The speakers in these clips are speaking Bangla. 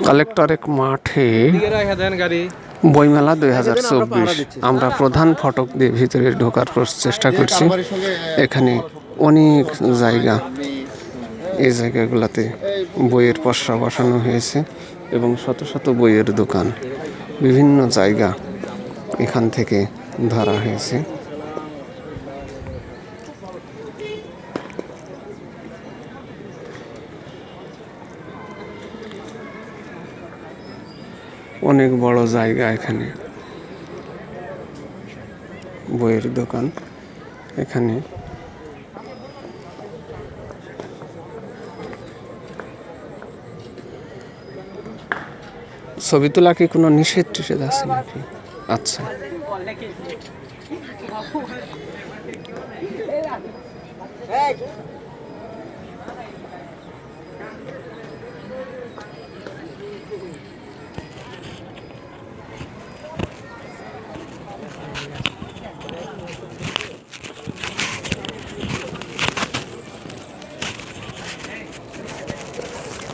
কালেক্টরেট মাঠে বইমেলা 2024 আমরা প্রধান ফটক দিয়ে ভিতরে ঢোকার চেষ্টা করছি। এখানে অনেক জায়গা, এই জায়গাগুলোতে বইয়ের পসরা বসানো হয়েছে এবং শত শত বইয়ের দোকান, বিভিন্ন জায়গা এখান থেকে ধরা হয়েছে। অনেক বড় জায়গা, এখানে বইয়ের দোকান। এখানে ছবি তোলা কি কোনো নিষেধ টিষেধ আছে নাকি? আচ্ছা,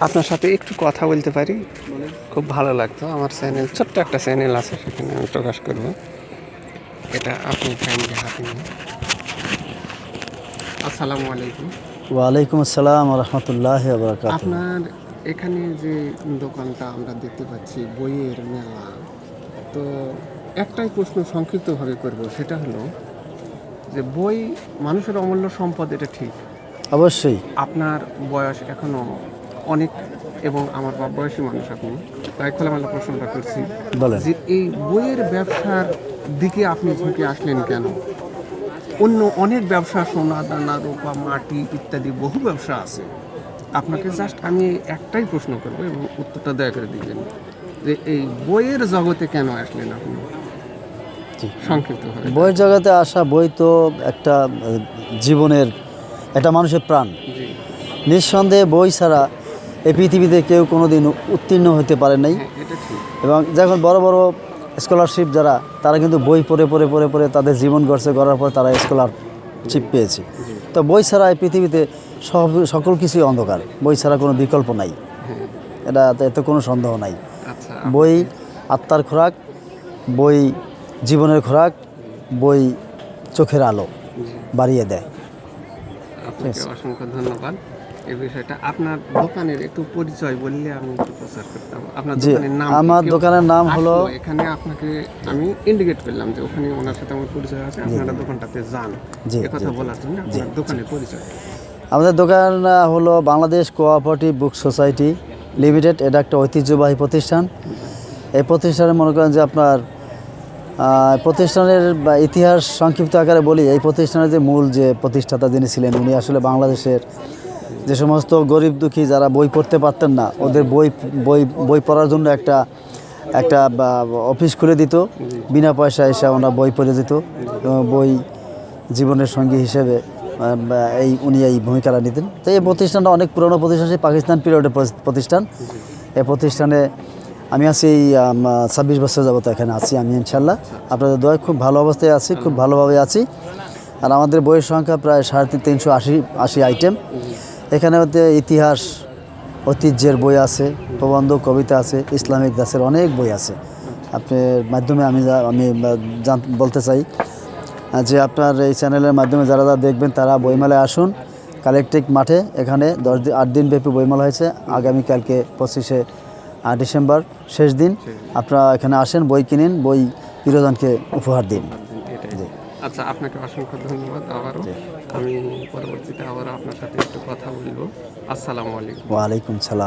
আপনার সাথে একটু কথা বলতে পারি? খুব ভালো লাগতো। আমার চ্যানেল, ছোট্ট একটা চ্যানেল আছে, সেখানে আমি প্রকাশ করব। এটা আপনি ফ্যামিলি হাতে নিয়ে। আসসালামু আলাইকুম। ওয়ালাইকুম আসসালাম রহমতুল্লাহ বারাকাতুহু। আপনার এখানে যে দোকানটা আমরা দেখতে পাচ্ছি, বইয়ের মেলা, তো একটাই প্রশ্ন সংক্ষিপ্তভাবে করব, সেটা হলো যে বই মানুষের অমূল্য সম্পদ, এটা ঠিক। অবশ্যই। আপনার বয়স এখনো অনেক এবং আমার বয়সী মানুষ আপনি, তাই খোলামেলা প্রশ্নটা করছি যে এই বইয়ের ব্যবসার দিকে আপনি ঝুঁকে আসলেন কেন? অন্য অনেক ব্যবসা, সোনা দানা, রূপা, মাটি ইত্যাদি বহু ব্যবসা আছে। আপনাকে জাস্ট আমি একটাই প্রশ্ন করবো এবং উত্তরটা দয়া করে দিবেন যে এই বইয়ের জগতে কেন আসলেন আপনি, সংক্ষিপ্তভাবে। বইয়ের জগতে আসা, বই তো একটা জীবনের, একটা মানুষের প্রাণ। নিঃসন্দেহে বই ছাড়া এই পৃথিবীতে কেউ কোনোদিন উত্তীর্ণ হতে পারে নাই। এবং যখন বড় বড় স্কলারশিপ যারা, তারা কিন্তু বই পড়ে পড়ে পড়ে পড়ে তাদের জীবন গড়ছে, গড়ার পর তারা স্কলারশিপ পেয়েছে। তো বই ছাড়া এই পৃথিবীতে সকল কিছুই অন্ধকার, বই ছাড়া কোনো বিকল্প নাই, এটা এতে কোনো সন্দেহ নাই। বই আত্মার খোরাক, বই জীবনের খোরাক, বই চোখের আলো বাড়িয়ে দেয়। আপনাকে অসংখ্য ধন্যবাদ। এই বিষয়টা আপনার দোকানের একটু পরিচয় বললে আমি একটু প্রচার করতাম। আপনার দোকানের নাম? আমার দোকানের নাম হলো, এখানে আপনাকে আমি ইন্ডিকেট করলাম যে ওখানে ওনার সাথে আমার পরিচয় আছে, আপনারা দোকানটাতে যান, এই কথা বলার জন্য আপনার দোকানের পরিচয়। আমাদের দোকান হলো Bangladesh cooperative book society limited. এটা একটা ঐতিহ্যবাহী প্রতিষ্ঠান। এই প্রতিষ্ঠানে মনে করেন যে আপনার প্রতিষ্ঠানের ইতিহাস সংক্ষিপ্ত আকারে বলি, এই প্রতিষ্ঠানের যে মূল যে প্রতিষ্ঠাতা যিনি ছিলেন, উনি আসলে বাংলাদেশের যে সমস্ত গরিব দুঃখী যারা বই পড়তে পারতেন না, ওদের বই পড়ার জন্য একটা অফিস খুলে দিত, বিনা পয়সায় এসে ওনারা বই পড়ে দিত এবং বই জীবনের সঙ্গী হিসেবে উনি এই ভূমিকাটা নিতেন। তো এই প্রতিষ্ঠানটা অনেক পুরনো প্রতিষ্ঠান, সেই পাকিস্তান পিরিয়ডের প্রতিষ্ঠান। এই প্রতিষ্ঠানে আমি আছি 26 বছর যাবত এখানে আছি আমি, ইনশাল্লাহ আপনাদের দোয়ায় খুব ভালো অবস্থায় আছি, খুব ভালোভাবে আছি। আর আমাদের বইয়ের সংখ্যা প্রায় 380 আইটেম। এখানে হতে ইতিহাস, ঐতিহ্যের বই আছে, প্রবন্ধ, কবিতা আছে, ইসলামিক দাসের অনেক বই আছে। আপনার মাধ্যমে আমি বলতে চাই যে আপনার এই চ্যানেলের মাধ্যমে যারা দেখবেন তারা বইমেলায় আসুন। কালেক্টরেট মাঠে এখানে 8 দিন ব্যাপী বইমেলা হয়েছে। আগামীকালকে 25শে ডিসেম্বর শেষ দিন। আপনারা এখানে আসেন, বই কিনেন, বই প্রিয়জনকে উপহার দিন। আচ্ছা, আপনাকে অসংখ্য ধন্যবাদ। আবারও আমি পরবর্তীতে আবার আপনার সাথে একটু কথা বলবো। আসসালামু আলাইকুম। ওয়ালাইকুম সালাম।